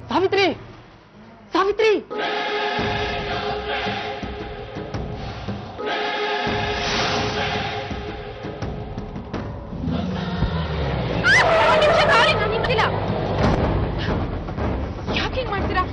ಸಾವಿತ್ರಿ ಸಾವಿತ್ರಿ ಯಾಕೆ ಮಾಡ್ತೀರಾ?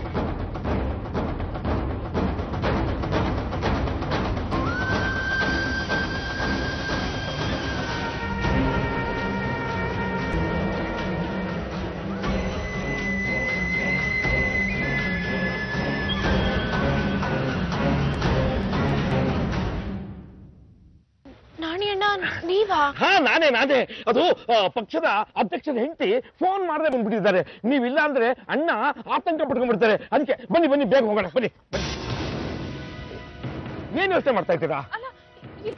ನೀವಾ? ಹಾ, ನಾನೇ ಅದು ಪಕ್ಷದ ಅಧ್ಯಕ್ಷರ ಹೆಂಡತಿ ಫೋನ್ ಮಾಡದೆ ಬಂದ್ಬಿಟ್ಟಿದ್ದಾರೆ. ನೀವಿಲ್ಲ ಅಂದ್ರೆ ಅಣ್ಣ ಆತಂಕ ಪಡ್ಕೊಂಡ್ಬಿಡ್ತಾರೆ. ಅದಕ್ಕೆ ಬನ್ನಿ ಬನ್ನಿ, ಬೇಗ ಹೋಗೋಣ. ಬನ್ನಿ ಬನ್ನಿ. ಏನ್ ಯೋಚನೆ ಮಾಡ್ತಾ ಇದ್ದೀರಾ?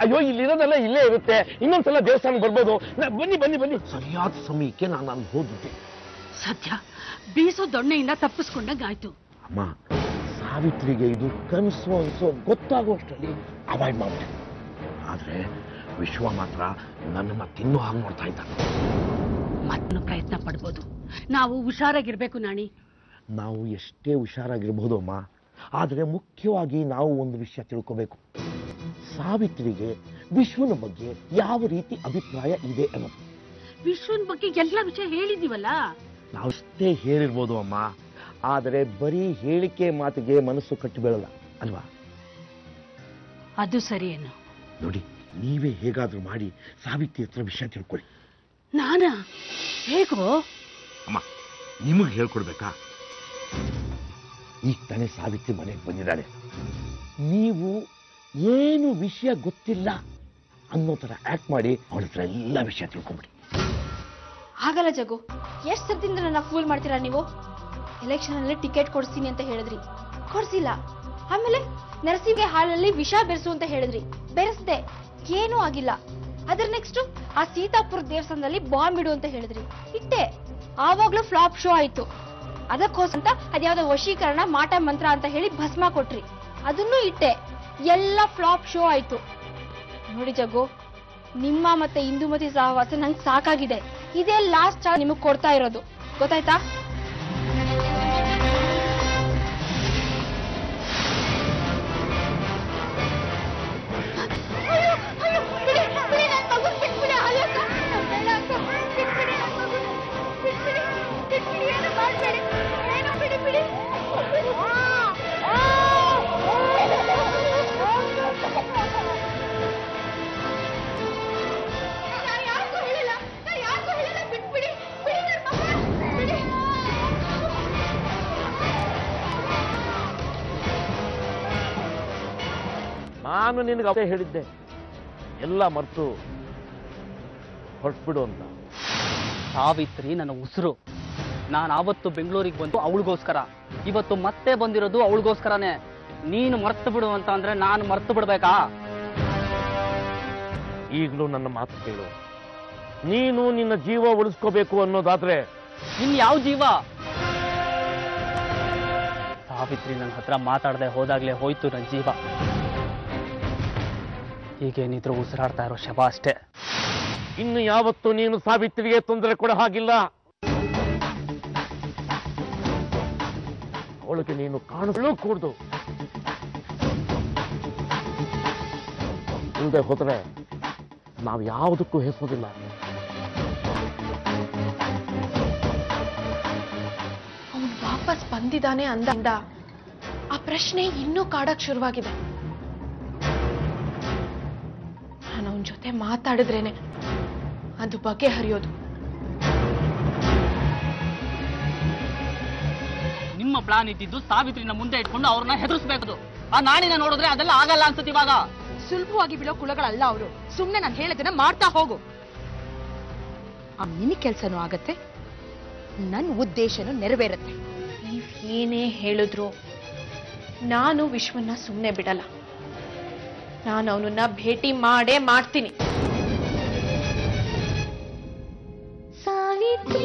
ಅಯ್ಯೋ, ಇಲ್ಲಿರೋದೆಲ್ಲ ಇಲ್ಲೇ ಇರುತ್ತೆ. ಇನ್ನೊಂದ್ಸಲ ದೇವಸ್ಥಾನ ಬರ್ಬೋದು. ಬನ್ನಿ ಬನ್ನಿ ಬನ್ನಿ. ಸರಿಯಾದ ಸಮಯಕ್ಕೆ ನಾನು ಅಲ್ಲಿ ಹೋಗಿದ್ದೆ. ಸದ್ಯ ಬೀಸೋ ದೊಣ್ಣೆಯಿಂದ ತಪ್ಪಿಸ್ಕೊಂಡಂಗಾಯ್ತು. ಅಮ್ಮ, ಸಾವಿತ್ರಿಗೆ ಇದು ಕನಸು ಅನ್ಸೋ ಗೊತ್ತಾಗುವಷ್ಟರಲ್ಲಿ ಅವಾಯ್ಡ್ ಮಾಡ್ಬಿಟ್ಟೆ. ಆದ್ರೆ ವಿಶ್ವ ಮಾತ್ರ ನನ್ನನ್ನ ತಿನ್ನೋ ಹಾಗೆ ನೋಡ್ತಾ ಇದ್ದಾನೆ. ಮತ್ತೊಂದು ಪ್ರಯತ್ನ ಪಡ್ಬೋದು. ನಾವು ಹುಷಾರಾಗಿರ್ಬೇಕು ನಾಣಿ. ನಾವು ಎಷ್ಟೇ ಹುಷಾರಾಗಿರ್ಬೋದು ಅಮ್ಮ, ಆದ್ರೆ ಮುಖ್ಯವಾಗಿ ನಾವು ಒಂದು ವಿಷಯ ತಿಳ್ಕೋಬೇಕು. ಸಾವಿತ್ರಿಗೆ ವಿಶ್ವನ ಬಗ್ಗೆ ಯಾವ ರೀತಿ ಅಭಿಪ್ರಾಯ ಇದೆ ಅನ್ನೋದು. ವಿಶ್ವನ ಬಗ್ಗೆ ಎಲ್ಲ ವಿಷಯ ಹೇಳಿದೀವಲ್ಲ. ನಾವು ಅಷ್ಟೇ ಹೇಳಿರ್ಬೋದು ಅಮ್ಮ, ಆದರೆ ಬರೀ ಹೇಳಿಕೆ ಮಾತಿಗೆ ಮನಸ್ಸು ಕಟ್ಟಿ ಬೀಳಲ್ಲ ಅಲ್ವಾ? ಅದು ಸರಿಯೇನು? ನೋಡಿ, ನೀವೇ ಹೇಗಾದ್ರೂ ಮಾಡಿ ಸಾವಿತ್ರಿ ಹತ್ರ ವಿಷಯ ತಿಳ್ಕೊಳ್ಳಿ. ನಾನಾ? ಹೇಗೋ ಅಮ್ಮ, ನಿಮಗೆ ಹೇಳ್ಕೊಡ್ಬೇಕಾ? ಈಗ ತಾನೇ ಸಾವಿತ್ರಿ ಮನೆಗೆ ಬಂದಿದ್ದಾಳೆ. ನೀವು ಏನು ವಿಷಯ ಗೊತ್ತಿಲ್ಲ ಅನ್ನೋ ತರ ಆಕ್ಟ್ ಮಾಡಿ ಅವಳ ಹತ್ರ ಎಲ್ಲ ವಿಷಯ ತಿಳ್ಕೊಂಬಿಡಿ. ಆಗಲ್ಲ ಜಗು, ಎಷ್ಟು ಸರ್ತಿಂದ ನನ್ನ ಫೂಲ್ ಮಾಡ್ತೀರಾ ನೀವು? ಎಲೆಕ್ಷನ್ ಅಲ್ಲಿ ಟಿಕೆಟ್ ಕೊಡಿಸ್ತೀನಿ ಅಂತ ಹೇಳಿದ್ರಿ, ಕೊಡ್ಸಿಲ್ಲ. ಆಮೇಲೆ ನರಸಿಂಹ ಹಾಲಲ್ಲಿ ವಿಷ ಬೆರೆಸು ಅಂತ ಹೇಳಿದ್ರಿ, ಬೆರೆಸ್ದೆ, ಏನೂ ಆಗಿಲ್ಲ. ಅದ್ರ ನೆಕ್ಸ್ಟ್ ಆ ಸೀತಾಪುರ ದೇವಸ್ಥಾನದಲ್ಲಿ ಬಾಂಬ್ ಇಡು ಅಂತ ಹೇಳಿದ್ರಿ, ಇಟ್ಟೆ. ಆವಾಗ್ಲೂ ಫ್ಲಾಪ್ ಶೋ ಆಯ್ತು. ಅದಕ್ಕೋಸ್ಕರ ಅದ್ಯಾವ್ದೋ ವಶೀಕರಣ ಮಾಟ ಮಂತ್ರ ಅಂತ ಹೇಳಿ ಭಸ್ಮ ಕೊಟ್ರಿ, ಅದನ್ನೂ ಇಟ್ಟೆ. ಎಲ್ಲ ಫ್ಲಾಪ್ ಶೋ ಆಯ್ತು. ನೋಡಿ ಜಗ್ಗು, ನಿಮ್ಮ ಮತ್ತೆ ಇಂದುಮತಿ ಸಹವಾಸ ನಂಗೆ ಸಾಕಾಗಿದೆ. ಇದೇ ಲಾಸ್ಟ್ ಚಾನ್ಸ್ ನಿಮಗೆ ಕೊಡ್ತಾ ಇರೋದು, ಗೊತ್ತಾಯ್ತಾ? ನಾನು ನಿನಗೆ ಅವತ್ತೇ ಹೇಳಿದ್ದೆ, ಎಲ್ಲ ಮರ್ತು ಹೊರಟ್ಬಿಡು ಅಂತ. ಸಾವಿತ್ರಿ ನನ್ನ ಉಸಿರು. ನಾನು ಆವತ್ತು ಬೆಂಗಳೂರಿಗೆ ಬಂದು ಅವಳಿಗೋಸ್ಕರ, ಇವತ್ತು ಮತ್ತೆ ಬಂದಿರೋದು ಅವಳಿಗೋಸ್ಕರನೇ. ನೀನು ಮರ್ತು ಬಿಡು ಅಂತ ಅಂದ್ರೆ ನಾನು ಮರ್ತು ಬಿಡ್ಬೇಕಾ? ಈಗಲೂ ನನ್ನ ಮಾತು ಕೇಳು. ನೀನು ನಿನ್ನ ಜೀವ ಉಳಿಸ್ಕೋಬೇಕು ಅನ್ನೋದಾದ್ರೆ ಇನ್ ಯಾವ ಜೀವ? ಸಾವಿತ್ರಿ ನನ್ನ ಹತ್ರ ಮಾತಾಡದೆ ಹೋದಾಗ್ಲೇ ಹೋಯ್ತು ನನ್ನ ಜೀವ. ಈಗೇನಿದ್ರು ಉಸಿರಾಡ್ತಾ ಇರೋ ಶವ ಅಷ್ಟೇ. ಇನ್ನು ಯಾವತ್ತೂ ನೀನು ಸಾವಿತ್ರಿಗೆ ತೊಂದರೆ ಕೊಡೋ ಹಾಗಿಲ್ಲ. ಅವಳಿಗೆ ನೀನು ಕಾಣಲು ಕೂಡ್ದು. ಇಲ್ಲದೆ ಹೋದ್ರೆ ನಾವು ಯಾವುದಕ್ಕೂ ಹೆಸೋದಿಲ್ಲ. ಅವನು ವಾಪಸ್ ಬಂದಿದ್ದಾನೆ ಅಂದ ಆ ಪ್ರಶ್ನೆ ಇನ್ನೂ ಕಾಡಕ್ ಶುರುವಾಗಿದೆ. ನಾನು ಅವನ ಜೊತೆ ಮಾತಾಡಿದ್ರೇನೆ ಅದು ಬಗೆಹರಿಯೋದು. ನಿಮ್ಮ ಪ್ಲಾನ್ ಇದ್ದಿದ್ದು ಸಾವಿತ್ರಿನ ಮುಂದೆ ಇಟ್ಕೊಂಡು ಅವ್ರನ್ನ ಹೆದರ್ಸ್ಬೇಕು. ಆ ನಾಣಿನ ನೋಡಿದ್ರೆ ಅದೆಲ್ಲ ಆಗಲ್ಲ ಅನ್ಸುತ್ತೆ. ಇವಾಗ ಸುಲಭವಾಗಿ ಬೀಳೋ ಕುಳಗಳಲ್ಲ ಅವರು. ಸುಮ್ನೆ ನಾನು ಹೇಳೋದನ್ನ ಮಾಡ್ತಾ ಹೋಗು. ಆ ಮಿನಿ ಕೆಲ್ಸನೂ ಆಗತ್ತೆ, ನನ್ನ ಉದ್ದೇಶನೂ ನೆರವೇರುತ್ತೆ. ನೀವ್ ಏನೇ ಹೇಳಿದ್ರು ನಾನು ವಿಶ್ವನ್ನ ಸುಮ್ಮನೆ ಬಿಡಲ್ಲ. ನಾನು ಅವನನ್ನ ಭೇಟಿ ಮಾಡೇ ಮಾಡ್ತೀನಿ. ಸಾವಿತ್ರಿ